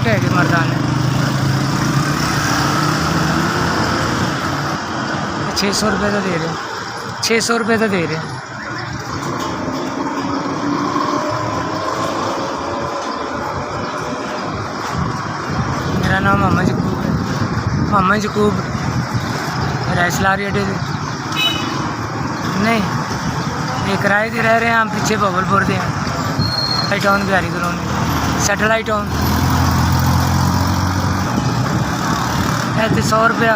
है कि मर्दाने 600 रुपये तो दे रहे, 600 रुपये तो दे रहे। मेरा नाम मोहम्मद यकूब है, मोहम्मद यकूब। मेरा इस्लारी अड्डे नहीं, ये किराए के रह रहे हैं हम, पीछे बबलपुर के हैं, town Bihari colony satellite town. ऐसे 100 रुपया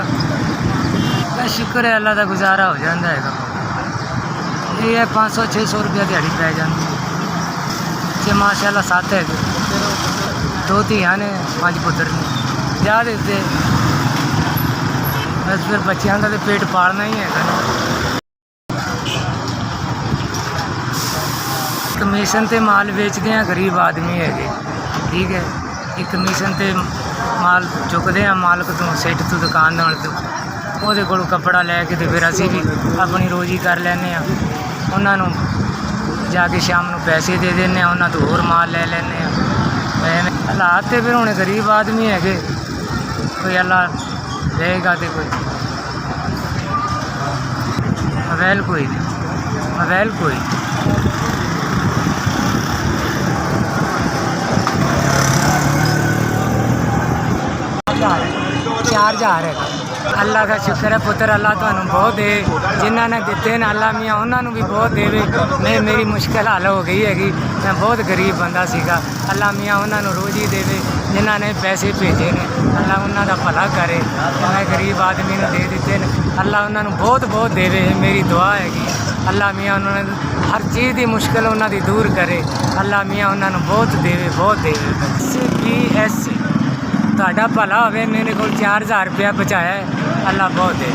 शुक्र है अल्लाह का गुजारा हो जाता है। ये है 500-600 रुपया दिहाड़ी पै जाती है। माशाल्लाह 7 है, 2 धियां ने 5 पुत्तर ने, जा देते बस फिर बच्चों का तो पेट पालना ही है। कमीशन ते माल बेचते हैं गरीब आदमी है, ठीक है। ये कमीशन ते माल चुकते हैं मालक तो, सेठ तो, दुकानदार तो, वो कपड़ा लैके तो फिर असी भी अपनी रोजी कर लेने, उन्होंने जाके शाम को पैसे दे देने, उन्होंने तो होर माल ले लेने। हालात तो फिर होने गरीब आदमी है, कोई अल्लाह देगा तो कोई अवैल कोई नहीं, अवैल कोई 4000 है। अल्लाह का शुक्र है पुत्र, अल्लाह तुहानू बहुत दे, जिन्हों ने दिते हैं अल्लाह मियाँ उन्होंने भी बहुत देवे। नहीं मेरी मुश्किल हल हो गई हैगी, मैं बहुत गरीब बंदा सीगा, अल्लाह मियाँ उन्होंने रोज़ी देवे। जिन्होंने पैसे भेजे ने अल्लाह उन्होंने भला करे, मैं गरीब आदमी ने दे दिते हैं, अल्लाह उन्होंने बहुत बहुत देवे। मेरी दुआ हैगी अल्लाह मियाँ उन्होंने हर चीज़ की मुश्किल उन्होंने दूर करे, अल्लाह मियाँ उन्होंने बहुत देवे, बहुत देवे। CBS ਤੁਹਾਡਾ ਭਲਾ ਹੋਵੇ, मेरे को 4000 रुपया बचाया है, अल्लाह बहुत दे।